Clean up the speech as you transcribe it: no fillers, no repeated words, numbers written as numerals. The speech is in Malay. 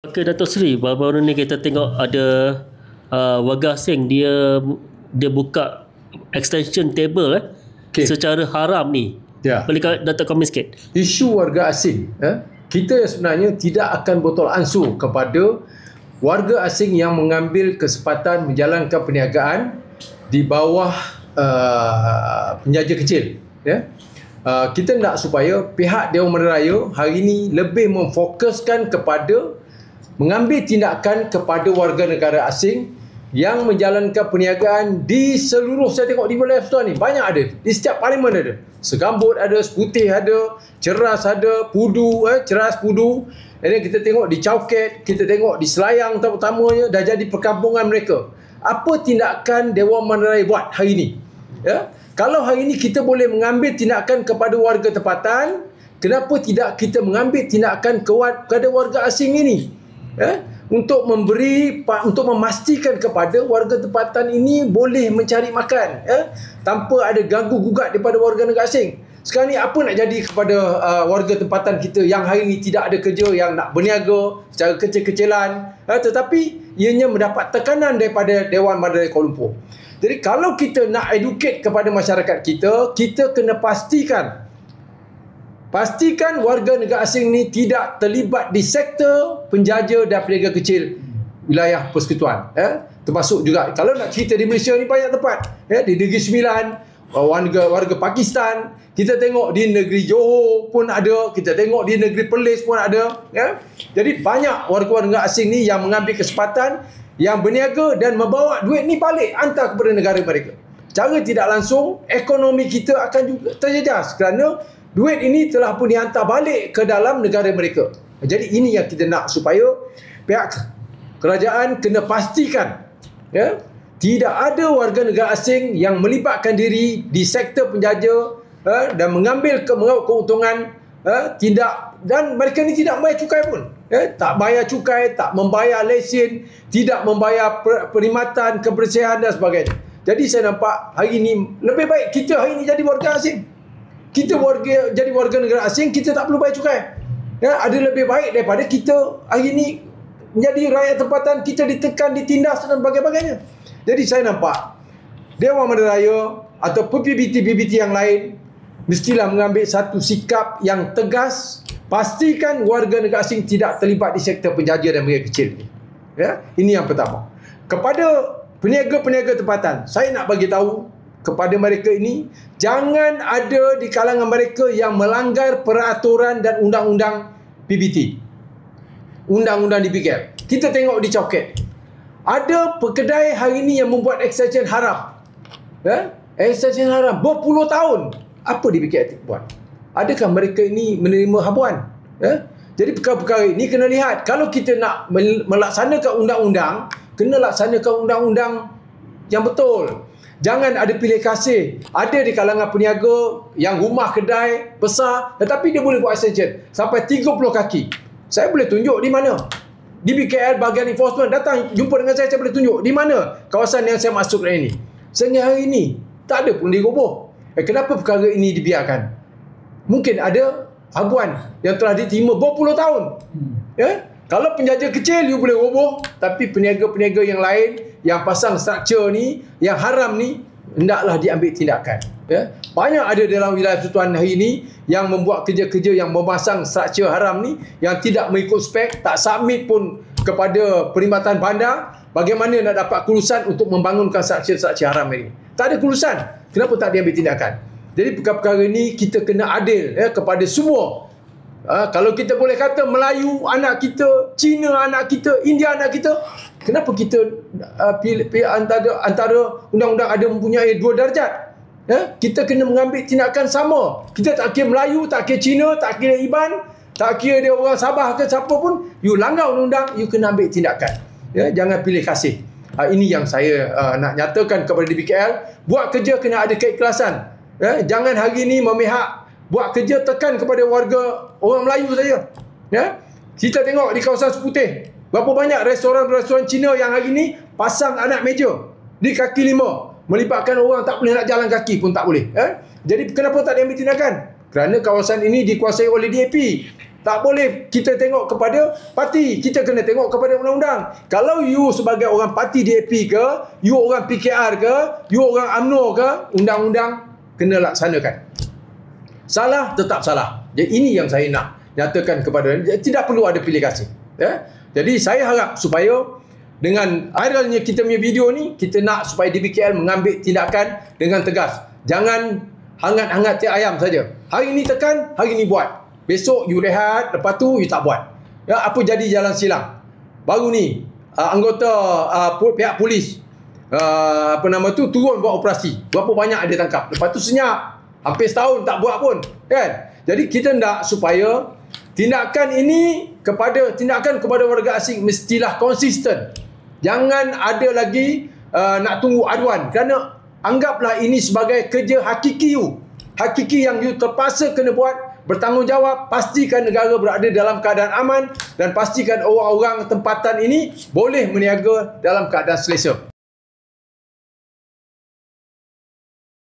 Ke Dato' Sri, baru-baru ni kita tengok ada warga asing dia buka extension table secara haram ni. Ya. Boleh Dato' komen sikit? Isu warga asing, kita sebenarnya tidak akan botol ansur kepada warga asing yang mengambil kesempatan menjalankan perniagaan di bawah penjaja kecil. Kita nak supaya pihak Dewan Bandaraya Raya hari ini lebih memfokuskan kepada mengambil tindakan kepada warga negara asing yang menjalankan perniagaan di seluruh, saya tengok di wilayah Persekutuan ni banyak ada, di setiap parlimen ada, Segambut ada, Seputih ada, Ceras ada, Pudu, Ceras Pudu. Dan kita tengok di Cauket, kita tengok di Selayang terutamanya dah jadi perkampungan mereka. Apa tindakan Dewan Bandaraya buat hari ini? Kalau hari ini kita boleh mengambil tindakan kepada warga tempatan, kenapa tidak kita mengambil tindakan kepada warga asing ini? Untuk memastikan kepada warga tempatan ini boleh mencari makan tanpa ada ganggu gugat daripada warga negara asing. Sekarang ni apa nak jadi kepada warga tempatan kita yang hari ini tidak ada kerja, yang nak berniaga secara kecil-kecilan, tetapi ianya mendapat tekanan daripada Dewan Bandaraya Kuala Lumpur. Jadi kalau kita nak educate kepada masyarakat kita, kita kena pastikan warga negara asing ni tidak terlibat di sektor penjaja dan peniaga kecil wilayah persekutuan. Termasuk juga kalau nak cerita di Malaysia ni banyak tempat. Di Negeri Sembilan, warga Pakistan, kita tengok di negeri Johor pun ada, kita tengok di negeri Perlis pun ada. Jadi banyak warga-warga asing ni yang mengambil kesempatan, yang berniaga dan membawa duit ni balik hantar kepada negara mereka. Cara tidak langsung ekonomi kita akan juga terjejas kerana duit ini telah pun dihantar balik ke dalam negara mereka. Jadi ini yang kita nak supaya pihak kerajaan kena pastikan tidak ada warga negara asing yang melibatkan diri di sektor penjaja dan mengambil keuntungan dan mereka ni tidak membayar cukai pun. Tak bayar cukai, tak membayar lesen, tidak membayar perkhidmatan kebersihan dan sebagainya. Jadi saya nampak hari ini lebih baik kita hari ini jadi warga asing. Kita jadi warga negara asing, kita tak perlu bayar cukai. Ada lebih baik daripada kita hari ini menjadi rakyat tempatan, kita ditekan, ditindas dan sebagainya. Jadi saya nampak Dewan Bandaraya Raya ataupun PBT yang lain mestilah mengambil satu sikap yang tegas, pastikan warga negara asing tidak terlibat di sektor penjaja dan peniaga kecil. Ini yang pertama. Kepada peniaga-peniaga tempatan, saya nak bagi tahu kepada mereka ini, jangan ada di kalangan mereka yang melanggar peraturan dan undang-undang PBT. Undang-undang di PKL. Kita tengok di Cauket. Ada pekedai hari ini yang membuat extension haram. Extension haram berpuluh tahun. Apa di PKL buat? Adakah mereka ini menerima habuan? Jadi perkara-perkara ini kena lihat. Kalau kita nak melaksanakan undang-undang, kena laksanakan undang-undang yang betul. Jangan ada pilih kasih. Ada di kalangan peniaga yang rumah kedai besar tetapi dia boleh buat extension sampai 30 kaki. Saya boleh tunjuk di mana. Di BKL bahagian enforcement datang jumpa dengan saya boleh tunjuk di mana kawasan yang saya masuk ini. Sehingga hari ini tak ada pun diroboh. Kenapa perkara ini dibiarkan? Mungkin ada habuan yang telah diterima berpuluh tahun. Kalau penjaja kecil you boleh roboh, tapi peniaga-peniaga yang lain yang pasang struktur ni, yang haram ni, hendaklah diambil tindakan. Banyak ada dalam wilayah persekutuan hari ini yang membuat kerja-kerja yang memasang struktur haram ni, yang tidak mengikut spek, tak submit pun kepada perkhidmatan bandar. Bagaimana nak dapat kelulusan untuk membangunkan struktur haram ini? Tak ada kelulusan. Kenapa tak diambil tindakan? Jadi perkara-perkara ini kita kena adil kepada semua. Kalau kita boleh kata Melayu anak kita, Cina anak kita, India anak kita, kenapa kita pilih antara undang-undang ada mempunyai 2 darjat? Kita kena mengambil tindakan sama. Kita tak kira Melayu, tak kira Cina, tak kira Iban, tak kira dia orang Sabah ke siapa pun, you langgar undang-undang, you kena ambil tindakan. Jangan pilih kasih. Ini yang saya nak nyatakan kepada DBKL. Buat kerja kena ada keikhlasan. Jangan hari ini memihak. Buat kerja tekan kepada warga orang Melayu saja. Kita tengok di kawasan Seputih, berapa banyak restoran-restoran Cina yang hari ini pasang anak meja di kaki 5, melibatkan orang tak boleh nak jalan kaki pun tak boleh. Jadi kenapa tak diambil tindakan? Kerana kawasan ini dikuasai oleh DAP. Tak boleh kita tengok kepada parti, kita kena tengok kepada undang-undang. Kalau you sebagai orang parti DAP ke, you orang PKR ke, you orang UMNO ke, undang-undang kena laksanakan. Salah tetap salah. Jadi ini yang saya nak nyatakan kepada, tidak perlu ada pilih kasih. Jadi saya harap supaya dengan viralnya kita punya video ni, kita nak supaya DBKL mengambil tindakan dengan tegas. Jangan hangat-hangat tiap ayam saja. Hari ni tekan, hari ni buat. Besok you rehat, lepas tu you tak buat. Apa jadi jalan silang? Baru ni anggota pihak polis turun buat operasi. Berapa banyak dia tangkap. Lepas tu senyap. Hampir setahun tak buat pun, kan? Jadi kita nak supaya tindakan kepada warga asing mestilah konsisten. Jangan ada lagi nak tunggu aduan, kerana anggaplah ini sebagai kerja hakiki you. Hakiki yang you terpaksa kena buat. Bertanggungjawab, pastikan negara berada dalam keadaan aman dan pastikan orang-orang tempatan ini boleh berniaga dalam keadaan selesa.